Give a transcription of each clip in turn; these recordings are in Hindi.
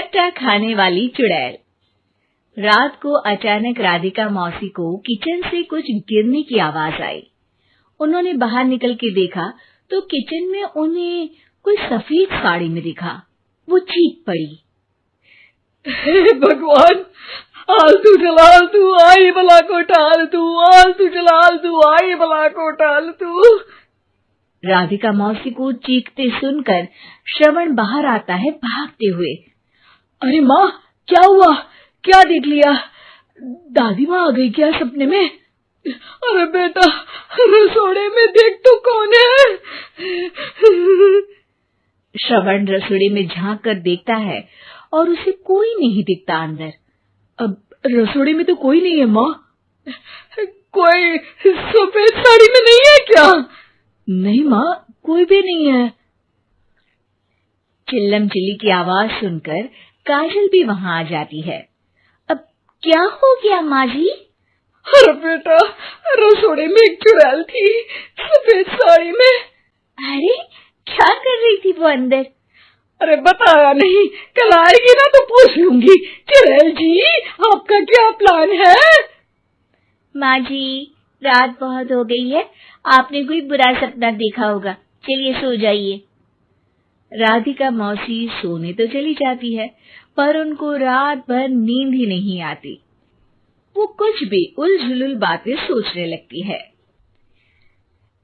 खट्टा खाने वाली चुड़ैल। रात को अचानक राधिका मौसी को किचन से कुछ गिरने की आवाज आई। उन्होंने बाहर निकल के देखा तो किचन में उन्हें कोई सफेद साड़ी में दिखा। वो चीख पड़ी, हे भगवान, आलतू जलालतू आई बला को टालतू, आलतू जलालतू आई बला को टालतू। राधिका मौसी को चीखते सुनकर श्रवण बाहर आता है भागते हुए। अरे माँ, क्या हुआ? क्या देख लिया? दादी माँ आ गई क्या सपने में? अरे बेटा, रसोड़े में देख तो कौन है? श्रवण रसोड़े में झांक कर देखता है और उसे कोई नहीं दिखता अंदर। अब रसोड़े में तो कोई नहीं है माँ। कोई सफेद साड़ी में नहीं है क्या? नहीं माँ, कोई भी नहीं है। चिल्लम चिल्ली की आवाज सुनकर काजल भी वहां आ जाती है। अब क्या हो गया माँ जी? अरे बेटा, रसोड़े में एक चुड़ैल थी सफेद साड़ी में। अरे क्या कर रही थी वो अंदर? अरे बताया नहीं, कल आएगी ना तो पूछ लूंगी। चुड़ैल जी, आपका क्या प्लान है? माँ जी, रात बहुत हो गई है, आपने कोई बुरा सपना देखा होगा, चलिए सो जाइए। राधिका मौसी सोने तो चली जाती है, पर उनको रात भर नींद ही नहीं आती। वो कुछ भी उलझुल बातें सोचने लगती है।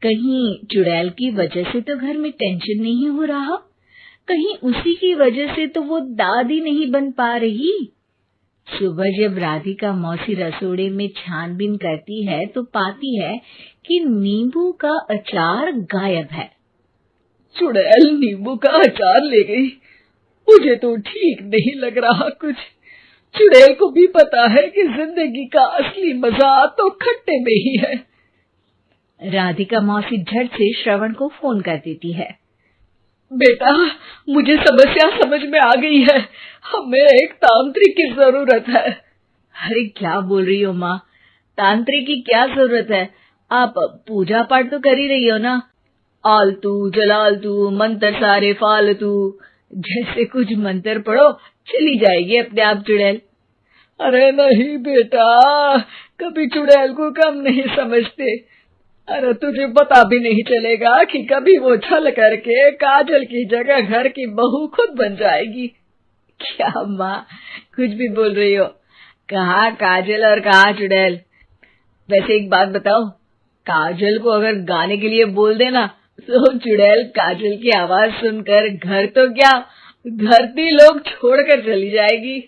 कहीं चुड़ैल की वजह से तो घर में टेंशन नहीं हो रहा, कहीं उसी की वजह से तो वो दादी नहीं बन पा रही। सुबह जब राधिका मौसी रसोड़े में छानबीन करती है तो पाती है कि नींबू का अचार गायब है। चुड़ैल नींबू का अचार ले गई, मुझे तो ठीक नहीं लग रहा कुछ। चुड़ैल को भी पता है कि जिंदगी का असली मजा तो खट्टे में ही है। राधिका मौसी झट से श्रवण को फोन कर देती है। बेटा, मुझे समस्या समझ में आ गई है, हमें एक तांत्रिक की जरूरत है। अरे क्या बोल रही हो माँ, तांत्रिक की क्या जरूरत है? आप पूजा पाठ तो कर ही रही हो ना। आलतू जलालतू मंत्र सारे फालतू जैसे कुछ मंत्र पढ़ो, चली जाएगी अपने आप चुड़ैल। अरे नहीं बेटा, कभी चुड़ैल को कम नहीं समझते। अरे तुझे पता भी नहीं चलेगा कि कभी वो छल करके काजल की जगह घर की बहू खुद बन जाएगी। क्या माँ, कुछ भी बोल रही हो? कहाँ काजल और कहाँ चुड़ैल? वैसे एक बात बताओ, काजल को अगर गाने के लिए बोल देना तो चुड़ैल काजल की आवाज सुनकर घर तो क्या, धरती लोग छोड़कर चली जाएगी।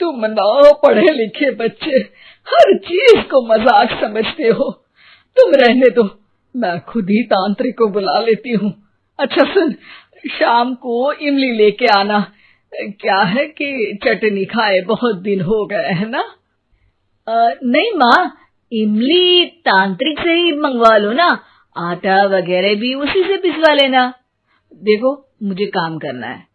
तुम ना पढ़े लिखे बच्चे हर चीज को मजाक समझते हो। तुम रहने दो, मैं खुद ही तांत्रिक को बुला लेती हूँ। अच्छा सुन, शाम को इमली लेके आना। क्या है कि चटनी खाए बहुत दिन हो गए है ना? नहीं माँ, इमली तांत्रिक से ही मंगवा लो ना, आटा वगैरह भी उसी से पिसवा लेना। देखो मुझे काम करना है।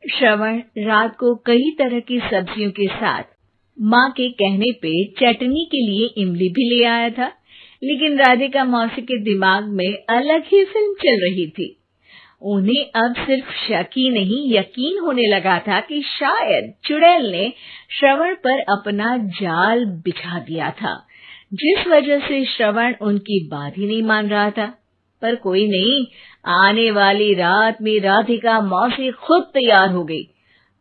श्रवण रात को कई तरह की सब्जियों के साथ माँ के कहने पे चटनी के लिए इमली भी ले आया था, लेकिन राधिका मौसी के दिमाग में अलग ही फिल्म चल रही थी। उन्हें अब सिर्फ शक ही नहीं यकीन होने लगा था कि शायद चुड़ैल ने श्रवण पर अपना जाल बिछा दिया था, जिस वजह से श्रवण उनकी बात ही नहीं मान रहा था। पर कोई नहीं, आने वाली रात में राधिका मौसी खुद तैयार हो गई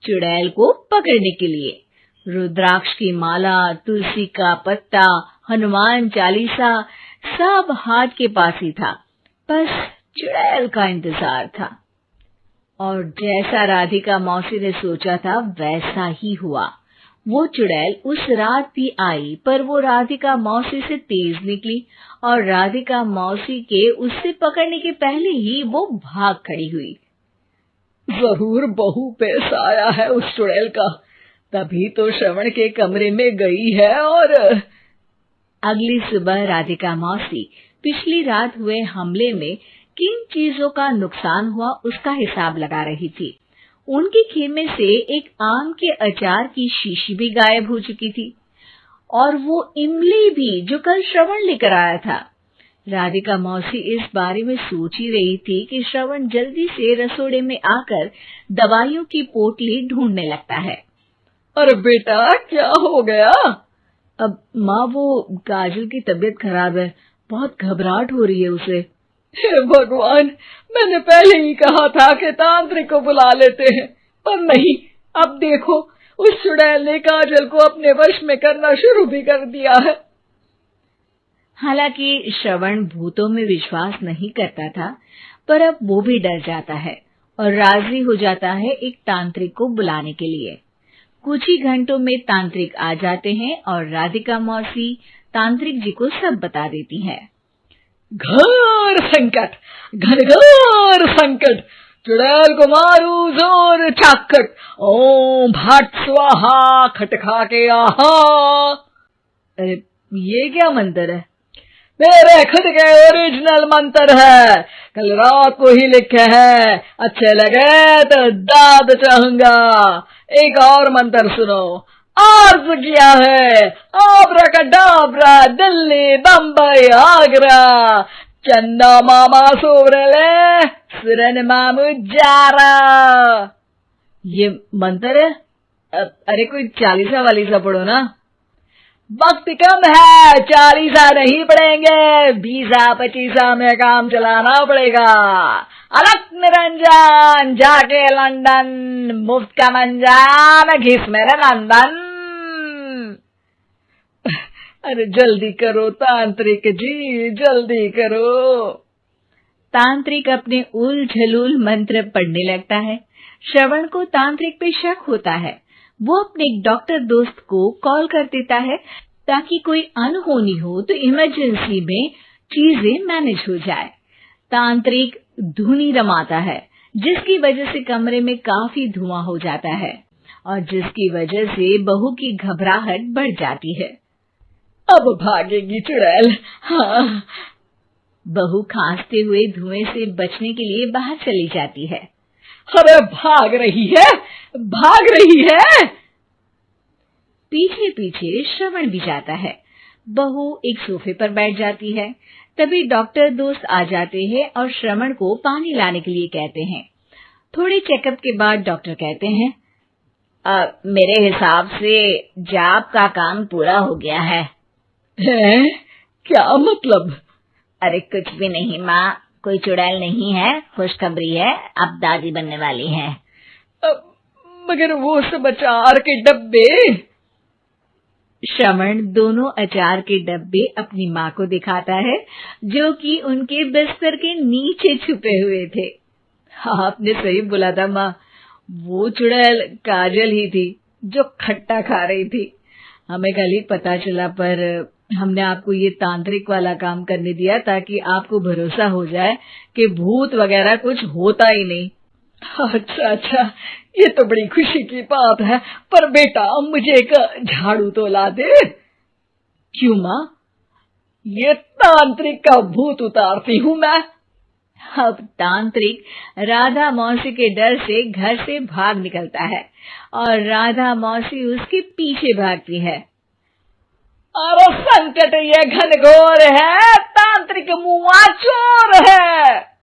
चुड़ैल को पकड़ने के लिए। रुद्राक्ष की माला, तुलसी का पत्ता, हनुमान चालीसा सब हाथ के पास ही था, बस चुड़ैल का इंतजार था। और जैसा राधिका मौसी ने सोचा था वैसा ही हुआ। वो चुड़ैल उस रात भी आई, पर वो राधिका मौसी से तेज निकली और राधिका मौसी के उससे पकड़ने के पहले ही वो भाग खड़ी हुई। जरूर बहू पे साया है उस चुड़ैल का, तभी तो श्रवण के कमरे में गई है। और अगली सुबह राधिका मौसी पिछली रात हुए हमले में किन चीजों का नुकसान हुआ उसका हिसाब लगा रही थी। उनके खेमे से एक आम के अचार की शीशी भी गायब हो चुकी थी और वो इमली भी जो कल श्रवण लेकर आया था। राधिका मौसी इस बारे में सोच ही रही थी कि श्रवण जल्दी से रसोड़े में आकर दवाइयों की पोटली ढूंढने लगता है। अरे बेटा, क्या हो गया? अब माँ, वो काजल की तबीयत खराब है, बहुत घबराहट हो रही है उसे। हे भगवान, मैंने पहले ही कहा था कि तांत्रिक को बुला लेते हैं, पर नहीं, अब देखो उस चुड़ैल ने काजल को अपने वश में करना शुरू भी कर दिया है। हालांकि श्रवण भूतों में विश्वास नहीं करता था, पर अब वो भी डर जाता है और राजी हो जाता है एक तांत्रिक को बुलाने के लिए। कुछ ही घंटों में तांत्रिक आ जाते हैं और राधिका मौसी तांत्रिक जी को सब बता देती है। घोर संकट, घनघोर संकट, चुड़ैल को मारू जोर चाकट, ओम भट स्वाहा खटखा के आहा। अरे ये क्या मंत्र है? मेरे खुद के ओरिजिनल मंत्र है, कल रात को ही लिखे हैं, अच्छे लगे तो दाद चाहूंगा। एक और मंत्र सुनो, अर्ज किया है, आब्राकडाब्रा, दिल्ली, बम्बई, आगरा, चंदा मामा सोरले, सुरन मामू जारा। ये मंत्र है? अरे कोई 40 वाली सा पढ़ो ना। वक्त कम है, 40 नहीं पड़ेंगे, 20-25 में काम चलाना पड़ेगा। अलग निरंजन, जाके लंदन, मुफ्त का मंजान, घिस मेरे नंदन। अरे जल्दी करो तांत्रिक जी, जल्दी करो। तांत्रिक अपने उल झलूल मंत्र पढ़ने लगता है। श्रवण को तांत्रिक पे शक होता है। वो अपने एक डॉक्टर दोस्त को कॉल कर देता है ताकि कोई अनहोनी हो तो इमरजेंसी में चीजें मैनेज हो जाए। तांत्रिक धुनी रमाता है, जिसकी वजह से कमरे में काफी धुआं हो जाता है और जिसकी वजह से बहू की घबराहट बढ़ जाती है। अब भागेगी चुड़ैल। हाँ। बहू खांसते हुए धुएं से बचने के लिए बाहर चली जाती है। अरे भाग रही है, भाग रही है। पीछे पीछे श्रवण भी जाता है। बहू एक सोफे पर बैठ जाती है। तभी डॉक्टर दोस्त आ जाते हैं और श्रवण को पानी लाने के लिए कहते हैं। थोड़े चेकअप के बाद डॉक्टर कहते हैं, मेरे हिसाब से जाप का काम पूरा हो गया है। क्या मतलब? अरे कुछ भी नहीं माँ, कोई चुड़ैल नहीं है, खुशखबरी है, अब दादी बनने वाली है। मगर वो सब अचार के डब्बे। श्रवण दोनों अचार के डब्बे अपनी माँ को दिखाता है, जो कि उनके बिस्तर के नीचे छुपे हुए थे। आपने सही बोला था माँ, वो चुड़ैल काजल ही थी जो खट्टा खा रही थी। हमें कल ही पता चला, पर हमने आपको ये तांत्रिक वाला काम करने दिया ताकि आपको भरोसा हो जाए कि भूत वगैरह कुछ होता ही नहीं। अच्छा अच्छा, ये तो बड़ी खुशी की बात है, पर बेटा मुझे एक झाड़ू तो ला दे। क्यों माँ? ये तांत्रिक का भूत उतारती हूँ मैं। अब तांत्रिक राधा मौसी के डर से घर से भाग निकलता है और राधा मौसी उसके पीछे भागती है। अरे संकट ये घनघोर है, तांत्रिक मुआ चोर है।